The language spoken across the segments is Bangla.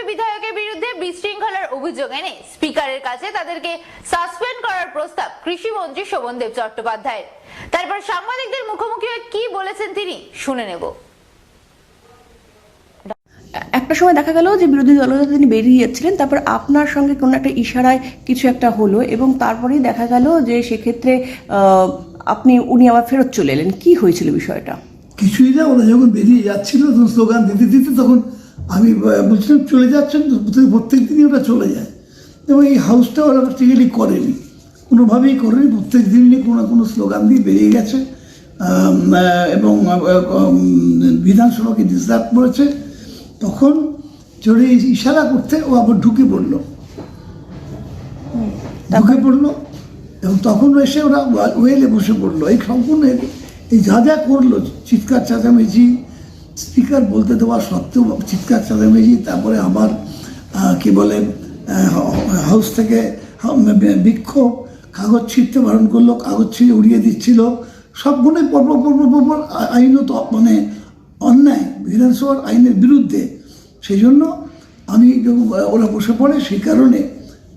বিধায়কের বিরুদ্ধে বিশৃঙ্খলার অভিযোগ এনে স্পিকারের কাছে তাদেরকে সাসপেন্ড করার প্রস্তাব কৃষিমন্ত্রী শোভনদেব চট্টোপাধ্যায়ের। তারপর সাংবাদিকদের মুখোমুখি হয়ে কি বলেছেন তিনি শুনে নেব। একটা সময় দেখা গেল যে বিরোধী দলনেতা তিনি বেরিয়ে যাচ্ছিলেন, তারপর আপনার সঙ্গে কোনো একটা ইশারায় কিছু একটা হলো এবং তারপরেই দেখা গেল যে সেক্ষেত্রে উনি আবার ফেরত চলে এলেন। কি হয়েছিল বিষয়টা? কিছুই না, ওরা যখন বেরিয়ে যাচ্ছিল তখন স্লোগান দিতে দিতে তখন আমি বলছিলাম চলে যাচ্ছেন, প্রত্যেক দিনই ওরা চলে যায় এবং এই হাউসটা ওরা প্র্যাকটিক্যালি করেনি, কোনোভাবেই করেনি। প্রত্যেক দিনই কোনো না কোনো স্লোগান দিয়ে বেরিয়ে গেছে এবং বিধানসভাকে ডিস্টার্ব করেছে। তখন চলে ইশারা করতে ও আবার ঢুকে পড়লো এবং তখন এসে ওরা ওয়েলে বসে পড়লো। এই সম্পূর্ণ এই যা যা করলো, চিৎকার চেঁচামেচি, স্পিকার বলতে দেওয়া সত্ত্বেও চিৎকার চেঁচামেচি, তারপরে আবার কি বলে হাউস থেকে বিক্ষোভ, কাগজ ছিঁড়তে বারণ করলো, কাগজ ছিঁড়ে উড়িয়ে দিচ্ছিল, সবগুলোই পরপর আইনত মানে অন্যায়, বিধানসভার আইনের বিরুদ্ধে। সেই জন্য আমি ওরা বসে পড়ে, সেই কারণে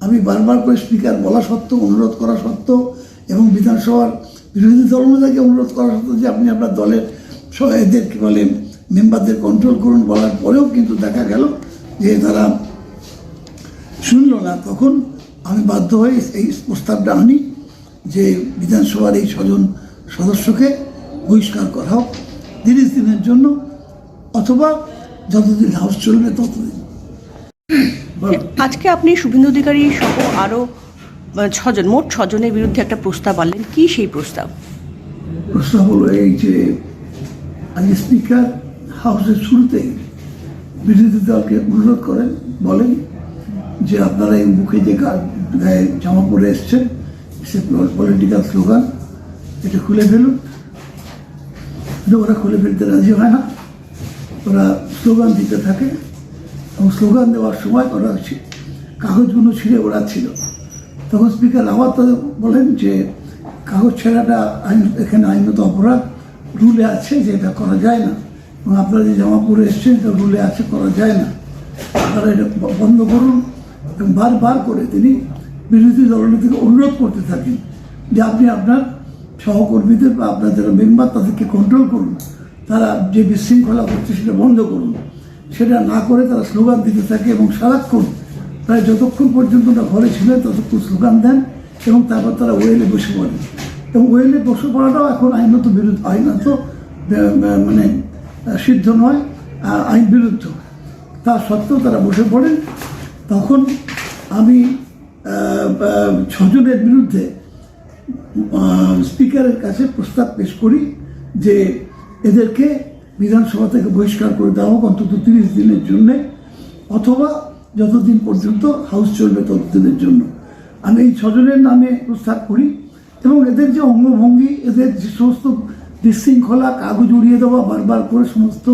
আমি বারবার করে স্পিকার বলা সত্ত্বেও, অনুরোধ করা সত্ত্বেও এবং বিধানসভার বিরোধী দলনেতাকে অনুরোধ করা সত্ত্বেও যে আপনি আপনার দলের এদের কী বলে মেম্বারদের কন্ট্রোল করুন বলার পরেও কিন্তু দেখা গেল যে তারা শুনল না। তখন আমি বাধ্য হয়ে এই প্রস্তাবটা আনি যে বিধানসভার এই 6 জন সদস্যকে বহিষ্কার করা হোক 30 দিনের জন্য, অথবা যতদিন হাউস চলবে ততদিন। আজকে আপনি শুভেন্দু অধিকারী সহ আরও 6 জন, মোট 6 জনের বিরুদ্ধে একটা প্রস্তাব আনলেন। কি সেই প্রস্তাব? প্রস্তাব হলো এই যে আজকে স্পিকার হাউসের শুরুতেই বিরোধী দলকে অনুরোধ করেন, বলেন যে আপনারা এই মুখে যে গায়ে জামা পরে এসছেন, সে পলিটিক্যাল স্লোগান, এটা খুলে ফেলুন। ওরা খুলে ফেলতে রাজি হয় না, ওরা স্লোগান দিতে থাকে এবং স্লোগান দেওয়ার সময় ওরা কাগজগুলো ছিঁড়ে ওড়াচ্ছিল। তখন স্পিকার আবার তাদের বলেন যে কাগজ ছেঁড়াটা এখানে আইনত অপরাধ, রুলে আছে যে এটা করা যায় না, এবং আপনারা যে জামা পরে এসছেন এটা রুলে আছে, করা যায় না, আপনারা এটা বন্ধ করুন। এবং বারবার করে তিনি বিরোধী দলনেতাকে অনুরোধ করতে থাকেন যে আপনি আপনার সহকর্মীদের বা আপনার যারা মেম্বার তাদেরকে কন্ট্রোল করুন, তারা যে বিশৃঙ্খলা করছে সেটা বন্ধ করুন। সেটা না করে তারা স্লোগান দিতে থাকে এবং সারাক্ষণ প্রায় যতক্ষণ পর্যন্ত ওরা ঘরে ছিলেন ততক্ষণ স্লোগান দেন এবং তারপর তারা ওয়েলে বসে পড়েন। এবং ওয়েলে বসে পড়াটাও এখন আইনত মানে সিদ্ধ নয়, আইন বিরুদ্ধ। তা সত্ত্বেও তারা বসে পড়েন। তখন আমি 6 জনের বিরুদ্ধে স্পিকারের কাছে প্রস্তাব পেশ করি যে এদেরকে বিধানসভা থেকে বহিষ্কার করে দেওয়া হোক অন্তত 30 দিনের জন্যে, অথবা যতদিন পর্যন্ত হাউস চলবে ততদিনের জন্য। আমি এই 6 জনের নামে প্রস্তাব করি এবং এদের যে অঙ্গভঙ্গি, এদের যে সমস্ত বিশৃঙ্খলা, কাগজ উড়িয়ে দেওয়া, বারবার করে সমস্ত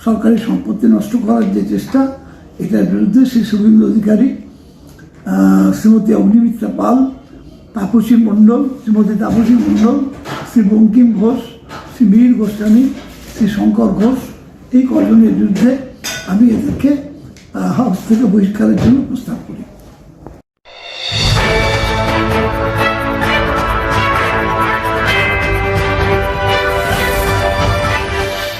সরকারি সম্পত্তি নষ্ট করার যে চেষ্টা, এটার বিরুদ্ধে শ্রী শুভেন্দু অধিকারী, শ্রীমতী অগ্নিমিত্রা পাল, তাপসী মণ্ডল, শ্রীমতী তাপসী মণ্ডল, শ্রী বঙ্কিম ঘোষ, শ্রী বীর গোস্বামী, শ্রী শঙ্কর ঘোষ, এই কজনের বিরুদ্ধে আমি এদেরকে হাউস থেকে বহিষ্কারের জন্য প্রস্তাব করি।